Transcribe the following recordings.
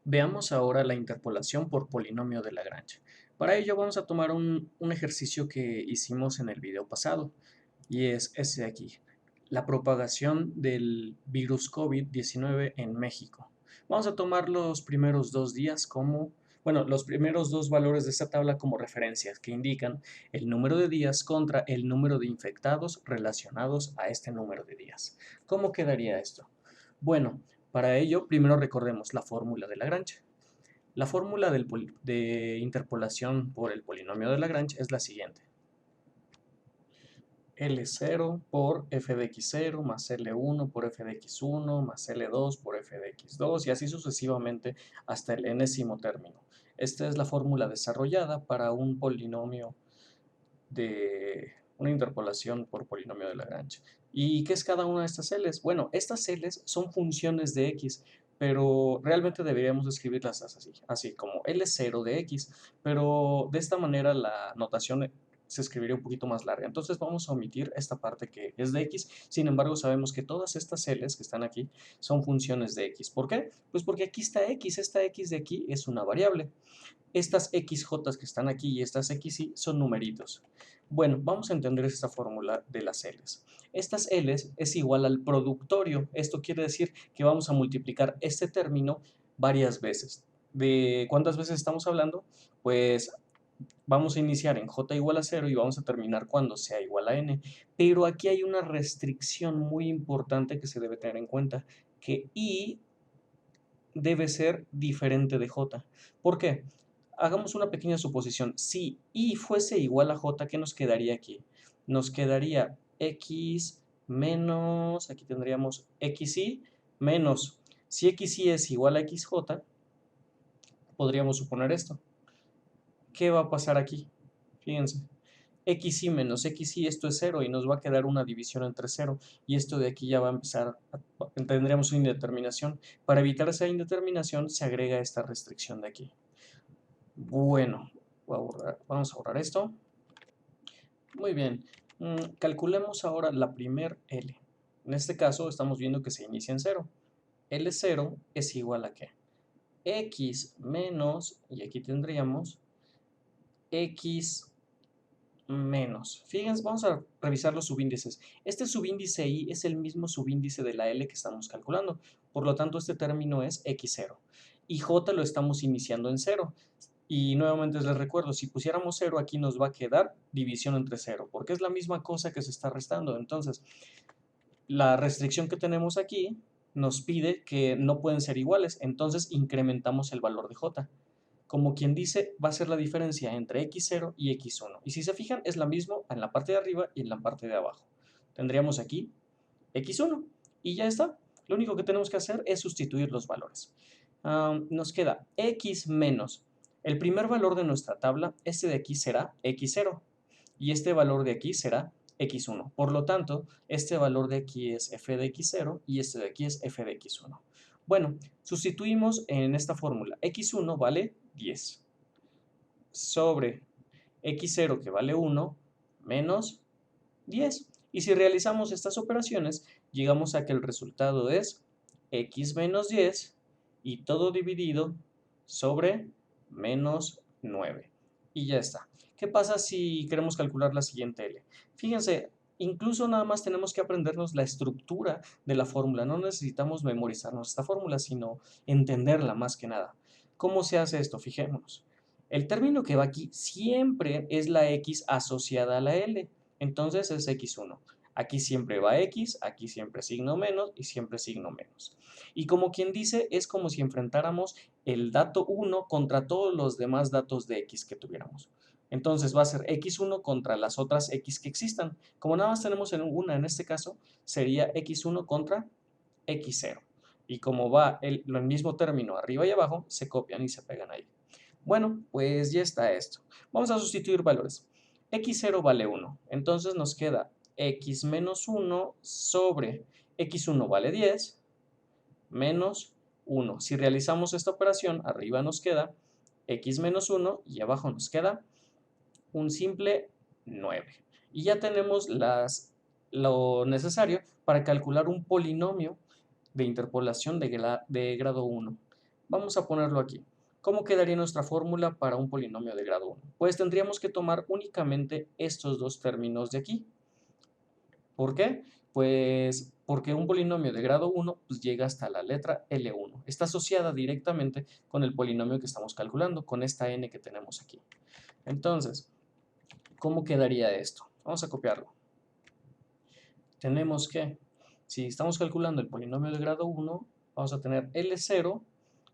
Veamos ahora la interpolación por polinomio de Lagrange. Para ello vamos a tomar un ejercicio que hicimos en el video pasado, y es ese de aquí, la propagación del virus COVID-19 en México. Vamos a tomar los primeros 2 días los primeros dos valores de esta tabla como referencias que indican el número de días contra el número de infectados relacionados a este número de días. ¿Cómo quedaría esto? Bueno, para ello, primero recordemos la fórmula de Lagrange. La fórmula de interpolación por el polinomio de Lagrange es la siguiente. L0 por f de x0 más L1 por f de x1 más L2 por f de x2 y así sucesivamente hasta el enésimo término. Esta es la fórmula desarrollada para un polinomio de una interpolación por polinomio de Lagrange. ¿Y qué es cada una de estas L's? Bueno, estas L's son funciones de x, pero realmente deberíamos escribirlas así como L0 de x, pero de esta manera la notación se escribiría un poquito más larga. Entonces vamos a omitir esta parte que es de x, sin embargo sabemos que todas estas L's que están aquí son funciones de x. ¿Por qué? Pues porque aquí está x, esta x de aquí es una variable. Estas XJ que están aquí y estas XY son numeritos. Bueno, vamos a entender esta fórmula de las L's. Estas L's es igual al productorio. Esto quiere decir que vamos a multiplicar este término varias veces. ¿De cuántas veces estamos hablando? Pues vamos a iniciar en j igual a 0 y vamos a terminar cuando sea igual a n. Pero aquí hay una restricción muy importante que se debe tener en cuenta, que i debe ser diferente de j. ¿Por qué? Hagamos una pequeña suposición. Si i fuese igual a j, ¿qué nos quedaría aquí? Nos quedaría x menos, aquí tendríamos xy menos, si xy es igual a xj, podríamos suponer esto. ¿Qué va a pasar aquí? Fíjense. Xy menos xy, esto es 0 y nos va a quedar una división entre 0 y esto de aquí ya va a empezar, tendremos una indeterminación. Para evitar esa indeterminación se agrega esta restricción de aquí. Bueno, vamos a borrar esto. Muy bien, calculemos ahora la primer L. En este caso estamos viendo que se inicia en 0. L0 es igual a ¿qué? X menos, y aquí tendríamos X menos. Fíjense, vamos a revisar los subíndices. Este subíndice i es el mismo subíndice de la L que estamos calculando. Por lo tanto, este término es x0. Y j lo estamos iniciando en 0. Y nuevamente les recuerdo, si pusiéramos 0 aquí nos va a quedar división entre 0, porque es la misma cosa que se está restando. Entonces, la restricción que tenemos aquí nos pide que no pueden ser iguales, entonces incrementamos el valor de j. Como quien dice, va a ser la diferencia entre x0 y x1. Y si se fijan, es la misma en la parte de arriba y en la parte de abajo. Tendríamos aquí x1 y ya está. Lo único que tenemos que hacer es sustituir los valores. Nos queda x menos. El primer valor de nuestra tabla, este de aquí será x0 y este valor de aquí será x1. Por lo tanto, este valor de aquí es f de x0 y este de aquí es f de x1. Bueno, sustituimos en esta fórmula. X1 vale 10 sobre x0 que vale 1 menos 10. Y si realizamos estas operaciones, llegamos a que el resultado es x menos 10 y todo dividido sobre menos 9. Y ya está. ¿Qué pasa si queremos calcular la siguiente L? Fíjense, incluso nada más tenemos que aprendernos la estructura de la fórmula. No necesitamos memorizarnos esta fórmula, sino entenderla más que nada. ¿Cómo se hace esto? Fijémonos. El término que va aquí siempre es la X asociada a la L. Entonces es x1. Aquí siempre va x, aquí siempre signo menos y siempre signo menos. Y como quien dice, es como si enfrentáramos el dato 1 contra todos los demás datos de x que tuviéramos. Entonces va a ser x1 contra las otras x que existan. Como nada más tenemos una en este caso, sería x1 contra x0. Y como va el mismo término arriba y abajo, se copian y se pegan ahí. Bueno, pues ya está esto. Vamos a sustituir valores. X0 vale 1, entonces nos queda x menos 1 sobre x1 vale 10 menos 1. Si realizamos esta operación, arriba nos queda x menos 1 y abajo nos queda un simple 9. Y ya tenemos lo necesario para calcular un polinomio de interpolación de grado 1. Vamos a ponerlo aquí. ¿Cómo quedaría nuestra fórmula para un polinomio de grado 1? Pues tendríamos que tomar únicamente estos dos términos de aquí. ¿Por qué? Pues porque un polinomio de grado 1 pues, llega hasta la letra L1. Está asociada directamente con el polinomio que estamos calculando, con esta n que tenemos aquí. Entonces, ¿cómo quedaría esto? Vamos a copiarlo. Tenemos que, si estamos calculando el polinomio de grado 1, vamos a tener L0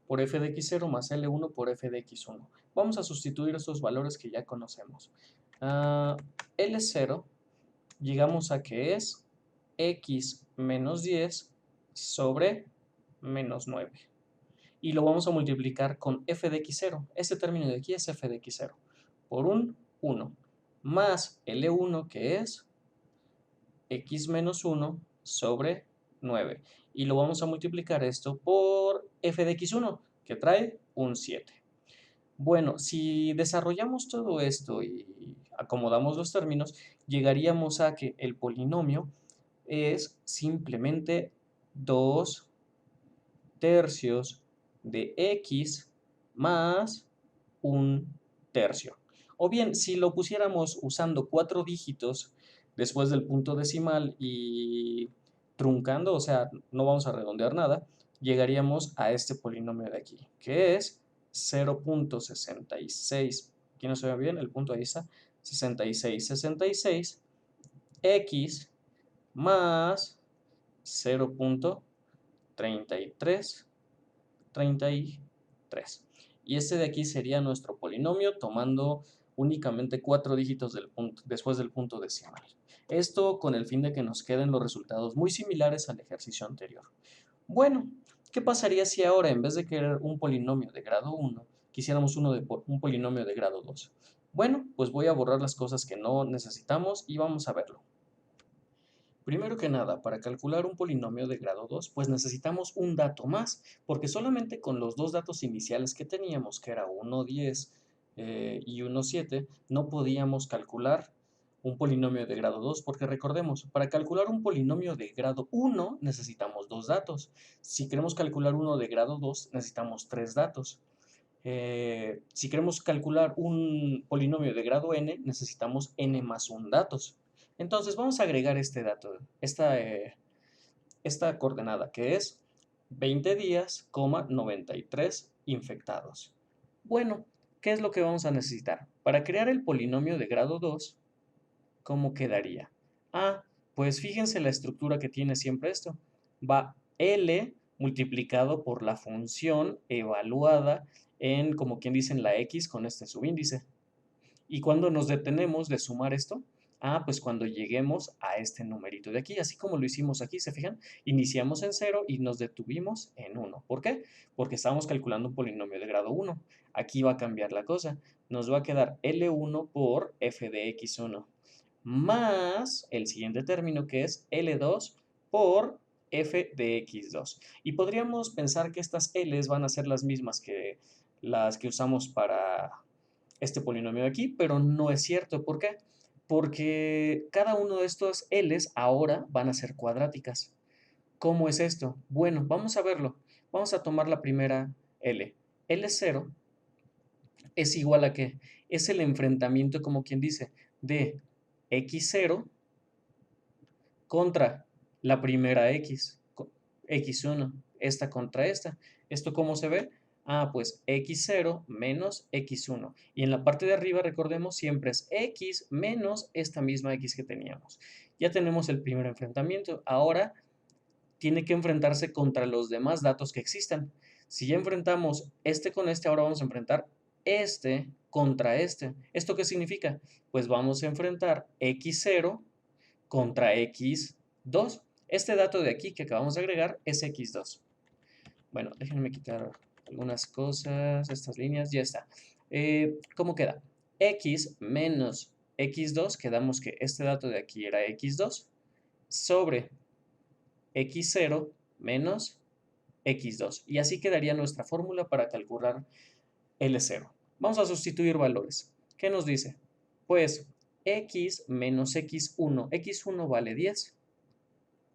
por f de x0 más L1 por f de x1. Vamos a sustituir estos valores que ya conocemos. L0, llegamos a que es x menos 10 sobre menos 9. Y lo vamos a multiplicar con f de x0. Este término de aquí es f de x0 por un 1 más L1 que es x menos 1 sobre 9. Y lo vamos a multiplicar esto por f de x1 que trae un 7. Bueno, si desarrollamos todo esto y acomodamos los términos, llegaríamos a que el polinomio es simplemente 2 tercios de x más un tercio. O bien, si lo pusiéramos usando 4 dígitos después del punto decimal y truncando, o sea, no vamos a redondear nada, llegaríamos a este polinomio de aquí, que es 0.66. Aquí no se ve bien, el punto ahí está, 66 x más 0.3333. Y este de aquí sería nuestro polinomio tomando únicamente 4 dígitos después del punto decimal. Esto con el fin de que nos queden los resultados muy similares al ejercicio anterior. Bueno, ¿qué pasaría si ahora en vez de querer un polinomio de grado 1, quisiéramos un polinomio de grado 2? Bueno, pues voy a borrar las cosas que no necesitamos y vamos a verlo. Primero que nada, para calcular un polinomio de grado 2, pues necesitamos un dato más, porque solamente con los dos datos iniciales que teníamos, que era 1, 10 y 1, 7, no podíamos calcular un polinomio de grado 2, porque recordemos, para calcular un polinomio de grado 1 necesitamos dos datos. Si queremos calcular uno de grado 2, necesitamos tres datos. Si queremos calcular un polinomio de grado n, necesitamos n más 1 datos. Entonces vamos a agregar este dato, esta coordenada que es 20 días, 93 infectados. Bueno, ¿qué es lo que vamos a necesitar? Para crear el polinomio de grado 2, ¿cómo quedaría? Pues fíjense la estructura que tiene siempre esto. Va L multiplicado por la función evaluada en, como quien dice, en la X con este subíndice. ¿Y cuando nos detenemos de sumar esto? Pues cuando lleguemos a este numerito de aquí, así como lo hicimos aquí, ¿se fijan? Iniciamos en 0 y nos detuvimos en 1. ¿Por qué? Porque estamos calculando un polinomio de grado 1. Aquí va a cambiar la cosa. Nos va a quedar L1 por f de x1 más el siguiente término que es L2 por f de x2. Y podríamos pensar que estas L's van a ser las mismas que las que usamos para este polinomio de aquí, pero no es cierto. ¿Por qué? Porque cada uno de estos L's ahora van a ser cuadráticas. ¿Cómo es esto? Bueno, vamos a verlo. Vamos a tomar la primera L. L0 es igual a ¿qué? Es el enfrentamiento, como quien dice, de x0 contra la primera x, x1, esta contra esta. ¿Esto cómo se ve? Pues x0 menos x1. Y en la parte de arriba, recordemos, siempre es x menos esta misma x que teníamos. Ya tenemos el primer enfrentamiento. Ahora tiene que enfrentarse contra los demás datos que existan. Si ya enfrentamos este con este, ahora vamos a enfrentar este contra este. ¿Esto qué significa? Pues vamos a enfrentar x0 contra x2. Este dato de aquí que acabamos de agregar es x2. Bueno, déjenme quitar algunas cosas, estas líneas, ya está. ¿Cómo queda? X menos x2, quedamos que este dato de aquí era x2, sobre x0 menos x2. Y así quedaría nuestra fórmula para calcular L0. Vamos a sustituir valores. ¿Qué nos dice? Pues x menos x1. x1 vale 10.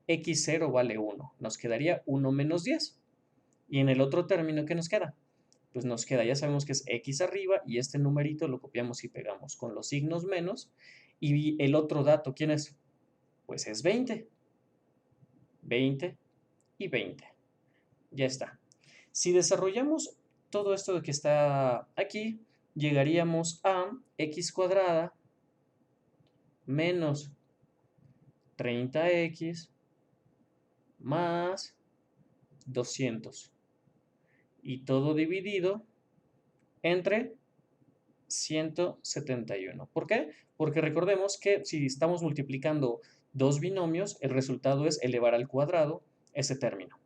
x0 vale 1. Nos quedaría 1 menos 10. Y en el otro término, ¿qué nos queda? Pues nos queda, ya sabemos que es x arriba y este numerito lo copiamos y pegamos con los signos menos. Y el otro dato, ¿quién es? Pues es 20. 20 y 20. Ya está. Si desarrollamos todo esto de que está aquí, llegaríamos a x cuadrada menos 30x más 200. Y todo dividido entre 171. ¿Por qué? Porque recordemos que si estamos multiplicando dos binomios, el resultado es elevar al cuadrado ese término.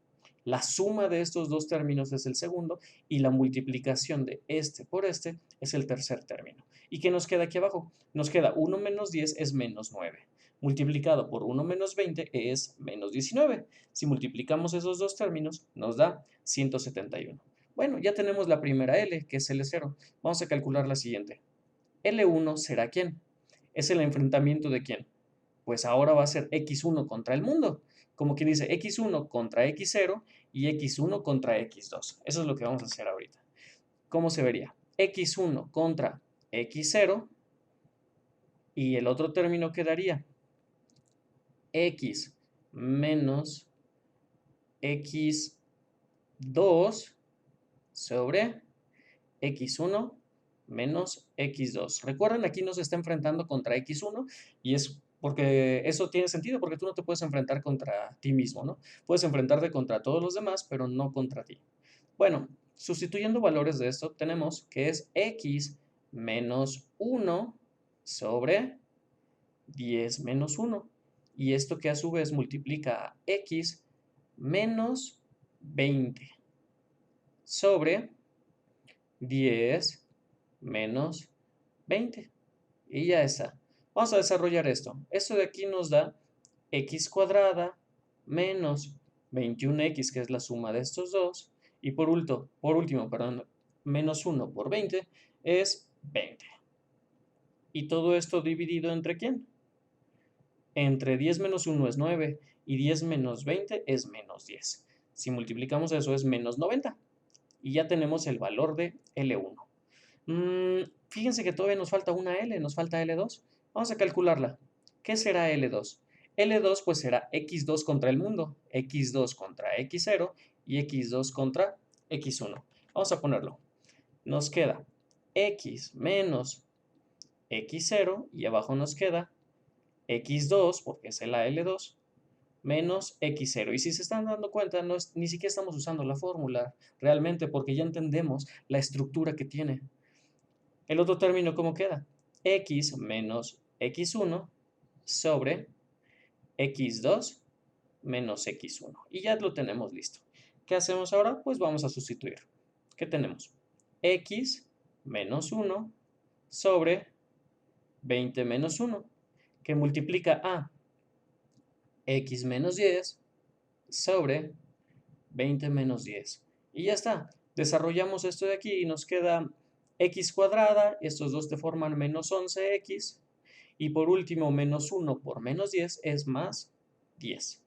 La suma de estos dos términos es el segundo y la multiplicación de este por este es el tercer término. ¿Y qué nos queda aquí abajo? Nos queda 1 menos 10 es menos 9. Multiplicado por 1 menos 20 es menos 19. Si multiplicamos esos dos términos, nos da 171. Bueno, ya tenemos la primera L, que es L0. Vamos a calcular la siguiente. L1 será ¿quién? Es el enfrentamiento de ¿quién? Pues ahora va a ser x1 contra el mundo. Como quien dice x1 contra x0 y x1 contra x2. Eso es lo que vamos a hacer ahorita. ¿Cómo se vería? X1 contra x0 y el otro término quedaría x menos x2 sobre x1 menos x2. Recuerden, aquí nos está enfrentando contra x1 y es porque eso tiene sentido porque tú no te puedes enfrentar contra ti mismo, ¿no? Puedes enfrentarte contra todos los demás, pero no contra ti. Bueno, sustituyendo valores de esto, tenemos que es x menos 1 sobre 10 menos 1. Y esto que a su vez multiplica a x menos 20 sobre 10 menos 20. Y ya está. Vamos a desarrollar esto. Esto de aquí nos da x cuadrada menos 21x, que es la suma de estos dos. Y por último, menos 1 por 20 es 20. ¿Y todo esto dividido entre quién? Entre 10 menos 1 es 9 y 10 menos 20 es menos 10. Si multiplicamos eso es menos 90. Y ya tenemos el valor de L1. Fíjense que todavía nos falta una L, nos falta L2. Vamos a calcularla. ¿Qué será L2? L2 pues será x2 contra el mundo, x2 contra x0 y x2 contra x1. Vamos a ponerlo. Nos queda x menos x0 y abajo nos queda x2, porque es la L2, menos x0. Y si se están dando cuenta, ni siquiera estamos usando la fórmula realmente porque ya entendemos la estructura que tiene. El otro término, ¿cómo queda? X menos x1 sobre x2 menos x1. Y ya lo tenemos listo. ¿Qué hacemos ahora? Pues vamos a sustituir. ¿Qué tenemos? X menos 1 sobre 20 menos 1, que multiplica a x menos 10 sobre 20 menos 10. Y ya está. Desarrollamos esto de aquí y nos queda x cuadrada, estos dos te forman menos 11x, y por último menos 1 por menos 10 es más 10.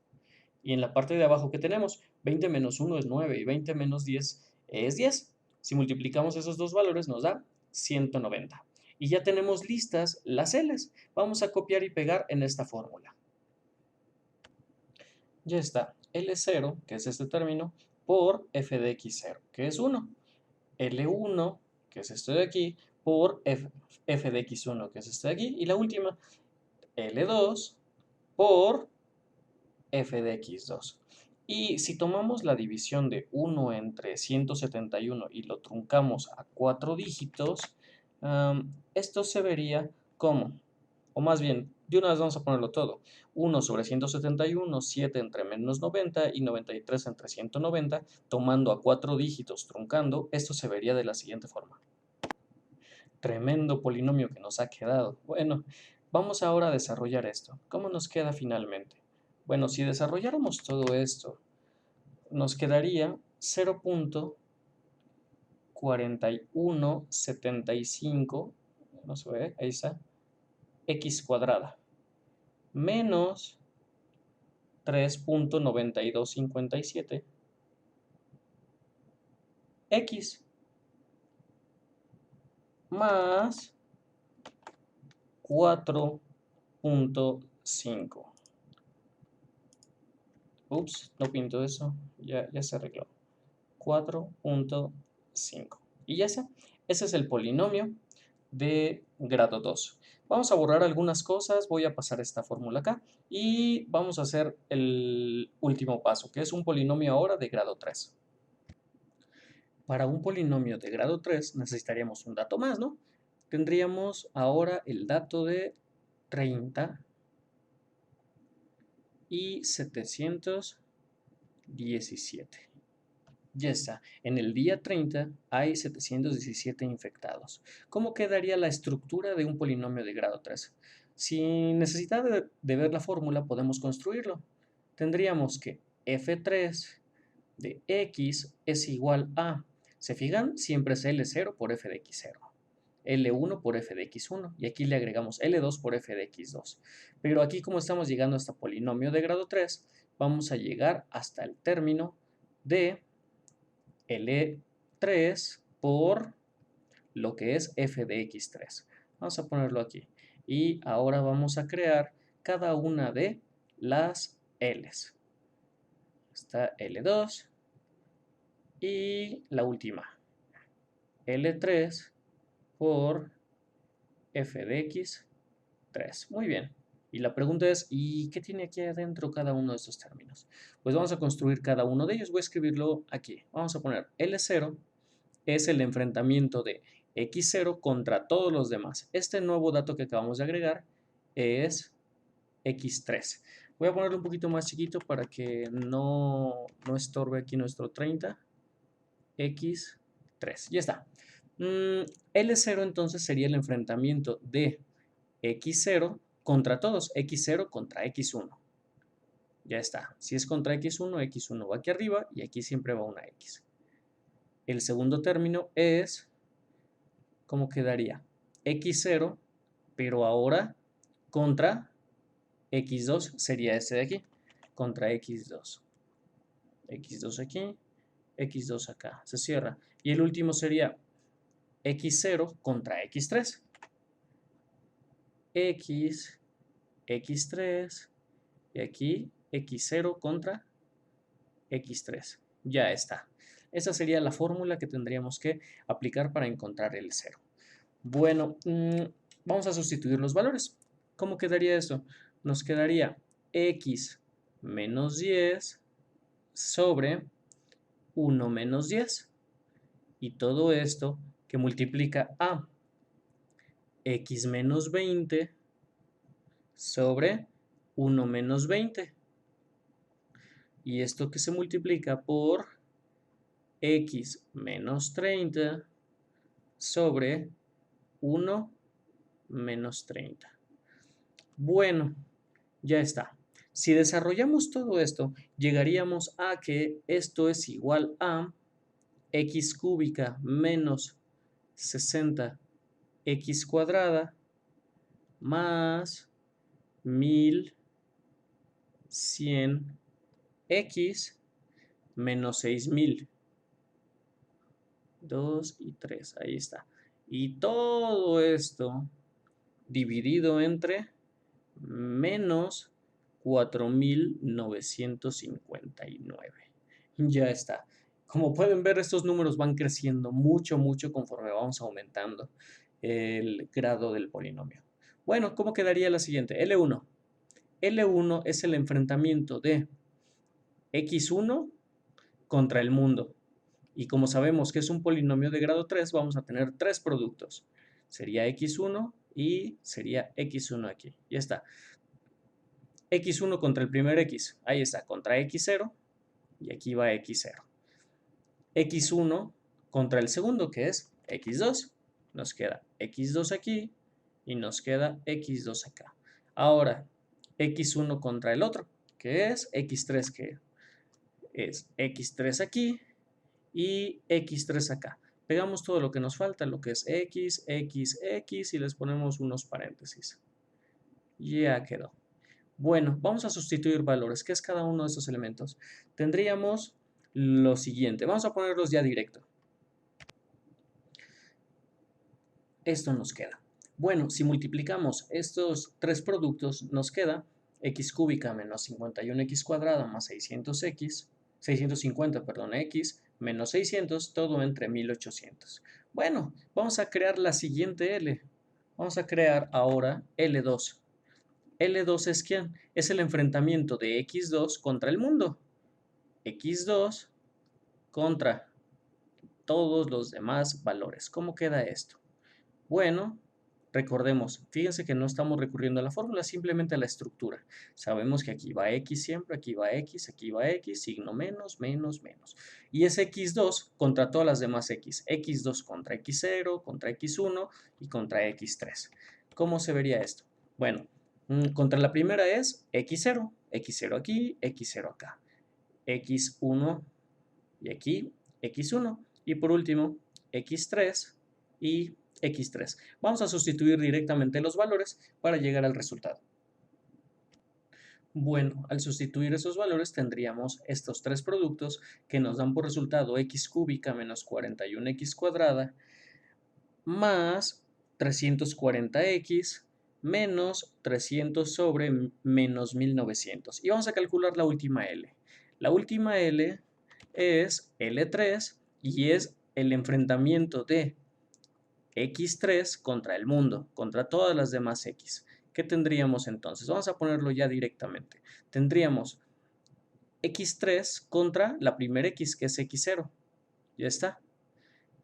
Y en la parte de abajo que tenemos, 20 menos 1 es 9 y 20 menos 10 es 10. Si multiplicamos esos dos valores nos da 190. Y ya tenemos listas las L's. Vamos a copiar y pegar en esta fórmula. Ya está. L0, que es este término, por f de x0, que es 1. L1, que es esto de aquí, por f de x1, que es este de aquí. Y la última, L2 por f de x2. Y si tomamos la división de 1 entre 171 y lo truncamos a 4 dígitos, esto se vería como, o más bien, de una vez vamos a ponerlo todo. 1 sobre 171, 7 entre menos 90 y 93 entre 190, tomando a 4 dígitos, truncando, esto se vería de la siguiente forma. Tremendo polinomio que nos ha quedado. Bueno, vamos ahora a desarrollar esto. ¿Cómo nos queda finalmente? Bueno, si desarrolláramos todo esto, nos quedaría 0.4175, no se ve, ahí está, x cuadrada, menos 3.9257 x más 4.5. Ups, no pinto eso, ya se arregló. 4.5. Y ya está. Ese es el polinomio de grado 2. Vamos a borrar algunas cosas, voy a pasar esta fórmula acá y vamos a hacer el último paso, que es un polinomio ahora de grado 3. Para un polinomio de grado 3 necesitaríamos un dato más, ¿no? Tendríamos ahora el dato de 30 y 717. Ya está. En el día 30 hay 717 infectados. ¿Cómo quedaría la estructura de un polinomio de grado 3? Sin necesidad de ver la fórmula, podemos construirlo. Tendríamos que f3 de x es igual a, ¿se fijan? Siempre es L0 por f de x0. L1 por f de x1 y aquí le agregamos L2 por f de x2. Pero aquí como estamos llegando hasta polinomio de grado 3, vamos a llegar hasta el término de L3 por lo que es f de x3. Vamos a ponerlo aquí. Y ahora vamos a crear cada una de las L's. Está L2 y la última. L3 por f de x3. Muy bien. Y la pregunta es, ¿y qué tiene aquí adentro cada uno de estos términos? Pues vamos a construir cada uno de ellos. Voy a escribirlo aquí. Vamos a poner L0 es el enfrentamiento de x0 contra todos los demás. Este nuevo dato que acabamos de agregar es x3. Voy a ponerlo un poquito más chiquito para que no estorbe aquí nuestro 30. x3. Ya está. L0 entonces sería el enfrentamiento de x0 contra todos, x0 contra x1. Ya está. Si es contra x1, x1 va aquí arriba y aquí siempre va una x. El segundo término es, ¿cómo quedaría? x0, pero ahora contra x2 sería este de aquí, contra x2. x2 aquí, x2 acá, se cierra. Y el último sería x0 contra x3. x, x3, y aquí x0 contra x3. Ya está. Esa sería la fórmula que tendríamos que aplicar para encontrar el 0. Bueno, vamos a sustituir los valores. ¿Cómo quedaría eso? Nos quedaría x menos 10 sobre 1 menos 10. Y todo esto que multiplica a x menos 20 sobre 1 menos 20. Y esto que se multiplica por x menos 30 sobre 1 menos 30. Bueno, ya está. Si desarrollamos todo esto, llegaríamos a que esto es igual a x cúbica menos 60x cuadrada más 1100x menos 6000. 2 y 3, ahí está. Y todo esto dividido entre menos 4959. Ya está. Como pueden ver, estos números van creciendo mucho, mucho conforme vamos aumentando el grado del polinomio. Bueno, ¿cómo quedaría la siguiente? L1. L1 es el enfrentamiento de x1 contra el mundo. Y como sabemos que es un polinomio de grado 3, vamos a tener tres productos. Sería x1 y sería x1 aquí. Ya está. x1 contra el primer x. Ahí está, contra x0. Y aquí va x0. x1 contra el segundo, que es x2. Nos queda x2 aquí y nos queda x2 acá. Ahora, x1 contra el otro, que es x3, que es x3 aquí y x3 acá. Pegamos todo lo que nos falta, lo que es x, x, x y les ponemos unos paréntesis. Ya quedó. Bueno, vamos a sustituir valores. ¿Qué es cada uno de estos elementos? Tendríamos lo siguiente. Vamos a ponerlos ya directo. esto nos queda. Bueno, si multiplicamos estos tres productos, nos queda x cúbica menos 51x cuadrada más 650, perdón, x menos 600, todo entre 1800. Bueno, vamos a crear la siguiente L. Vamos a crear ahora L2. L2 es ¿quién? Es el enfrentamiento de x2 contra el mundo. x2 contra todos los demás valores. ¿Cómo queda esto? Bueno, recordemos, fíjense que no estamos recurriendo a la fórmula, simplemente a la estructura. Sabemos que aquí va x siempre, aquí va x, signo menos, menos, menos. Y es x2 contra todas las demás x. x2 contra x0, contra x1 y contra x3. ¿Cómo se vería esto? Bueno, contra la primera es x0, x0 aquí, x0 acá, x1 y aquí x1 y por último x3 y x3. Vamos a sustituir directamente los valores para llegar al resultado. Bueno, al sustituir esos valores tendríamos estos tres productos que nos dan por resultado x cúbica menos 41x cuadrada más 340x menos 300 sobre menos 1900. Y vamos a calcular la última L. La última L es L3 y es el enfrentamiento de x3 contra el mundo, contra todas las demás x. ¿Qué tendríamos entonces? Vamos a ponerlo ya directamente. Tendríamos x3 contra la primera x, que es x0. Ya está.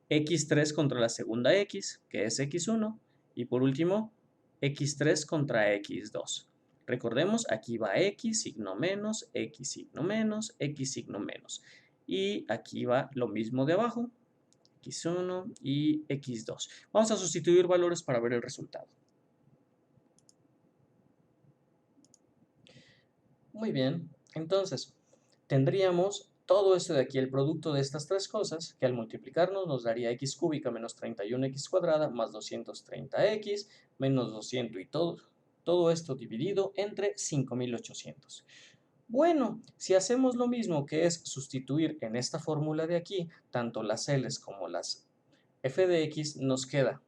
x3 contra la segunda x, que es x1. Y por último, x3 contra x2. Recordemos, aquí va x, signo menos, x, signo menos, x, signo menos. Y aquí va lo mismo de abajo, x1 y x2. Vamos a sustituir valores para ver el resultado. Muy bien, entonces tendríamos todo esto de aquí, el producto de estas tres cosas, que al multiplicarnos nos daría x cúbica menos 31x cuadrada más 230x menos 200 y todo esto dividido entre 5800. Bueno, si hacemos lo mismo, que es sustituir en esta fórmula de aquí tanto las L's como las f de x, nos queda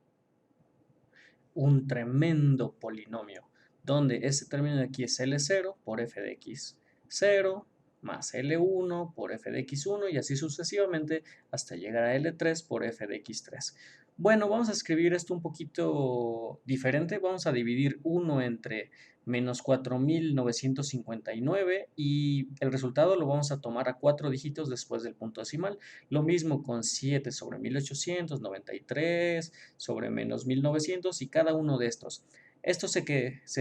un tremendo polinomio, donde este término de aquí es L0 por f de x0 más L1 por f de x1 y así sucesivamente hasta llegar a L3 por f de x3. Bueno, vamos a escribir esto un poquito diferente. Vamos a dividir 1 entre menos 4959 y el resultado lo vamos a tomar a 4 dígitos después del punto decimal. Lo mismo con 7 sobre 1800, 93 sobre menos 1900 y cada uno de estos. Esto se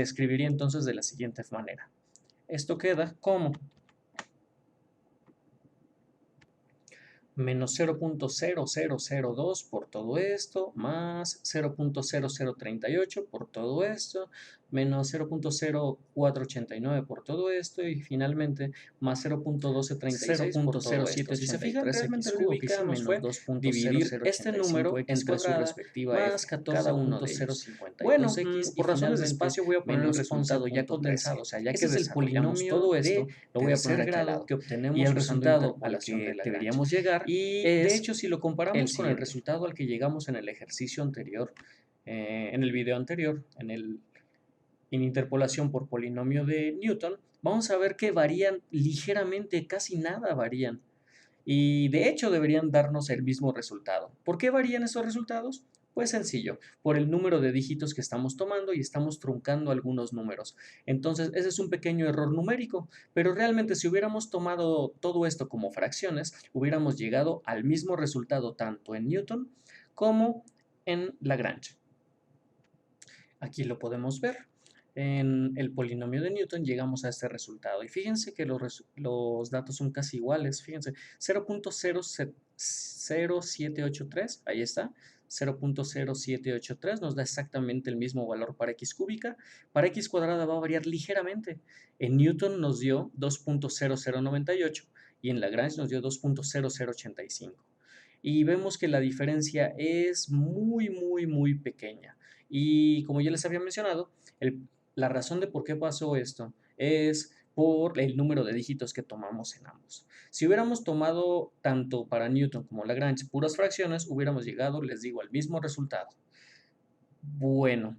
escribiría entonces de la siguiente manera. Esto queda como menos 0.0002 por todo esto, más 0.0038 por todo esto, menos 0.0489 por todo esto y finalmente más 0.1236 por todo esto. Si se fijan, realmente lo único que hicimos fue dividir este número entre su respectiva más 14.052x. Bueno, por razones de espacio voy a poner el resultado ya condensado, o sea, ya que es el polinomio todo esto, lo voy a poner grado que obtenemos y el resultado al que deberíamos llegar. Y de hecho, si lo comparamos con el resultado al que llegamos en el ejercicio anterior, en el video anterior, en interpolación por polinomio de Newton, vamos a ver que varían ligeramente, casi nada varían. Y de hecho deberían darnos el mismo resultado. ¿Por qué varían esos resultados? Pues sencillo, por el número de dígitos que estamos tomando y estamos truncando algunos números. Entonces, ese es un pequeño error numérico, pero realmente si hubiéramos tomado todo esto como fracciones, hubiéramos llegado al mismo resultado tanto en Newton como en Lagrange. Aquí lo podemos ver. En el polinomio de Newton llegamos a este resultado. Y fíjense que los datos son casi iguales. Fíjense, 0.0783, ahí está. 0.0783 nos da exactamente el mismo valor para x cúbica. Para x cuadrada va a variar ligeramente. En Newton nos dio 2.0098 y en Lagrange nos dio 2.0085. Y vemos que la diferencia es muy, muy, muy pequeña. Y como ya les había mencionado, la razón de por qué pasó esto es por el número de dígitos que tomamos en ambos. Si hubiéramos tomado tanto para Newton como Lagrange puras fracciones, hubiéramos llegado, les digo, al mismo resultado. Bueno,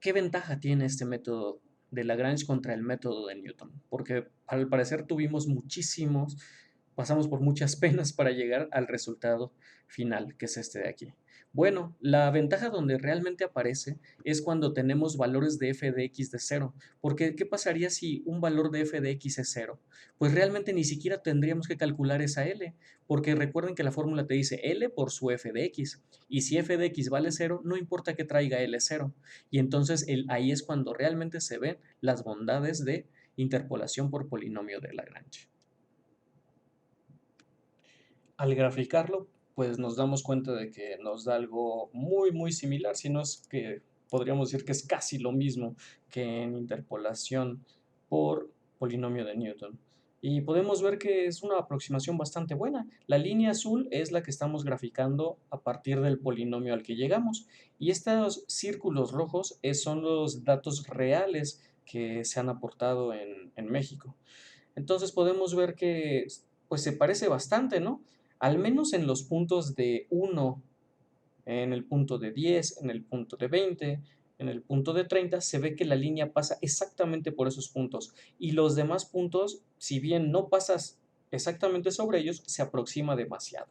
¿qué ventaja tiene este método de Lagrange contra el método de Newton? Porque al parecer pasamos por muchas penas para llegar al resultado final, que es este de aquí. Bueno, la ventaja donde realmente aparece es cuando tenemos valores de f de x de cero, porque ¿qué pasaría si un valor de f de x es cero? Pues realmente ni siquiera tendríamos que calcular esa L, porque recuerden que la fórmula te dice L por su f de x, y si f de x vale cero, no importa que traiga L cero, y entonces ahí es cuando realmente se ven las bondades de interpolación por polinomio de Lagrange. Al graficarlo, pues nos damos cuenta de que nos da algo muy, muy similar, si no es que podríamos decir que es casi lo mismo que en interpolación por polinomio de Newton. Y podemos ver que es una aproximación bastante buena. La línea azul es la que estamos graficando a partir del polinomio al que llegamos. Y estos círculos rojos son los datos reales que se han aportado en México. Entonces podemos ver que pues se parece bastante, ¿no? Al menos en los puntos de 1, en el punto de 10, en el punto de 20, en el punto de 30, se ve que la línea pasa exactamente por esos puntos. Y los demás puntos, si bien no pasas exactamente sobre ellos, se aproxima demasiado.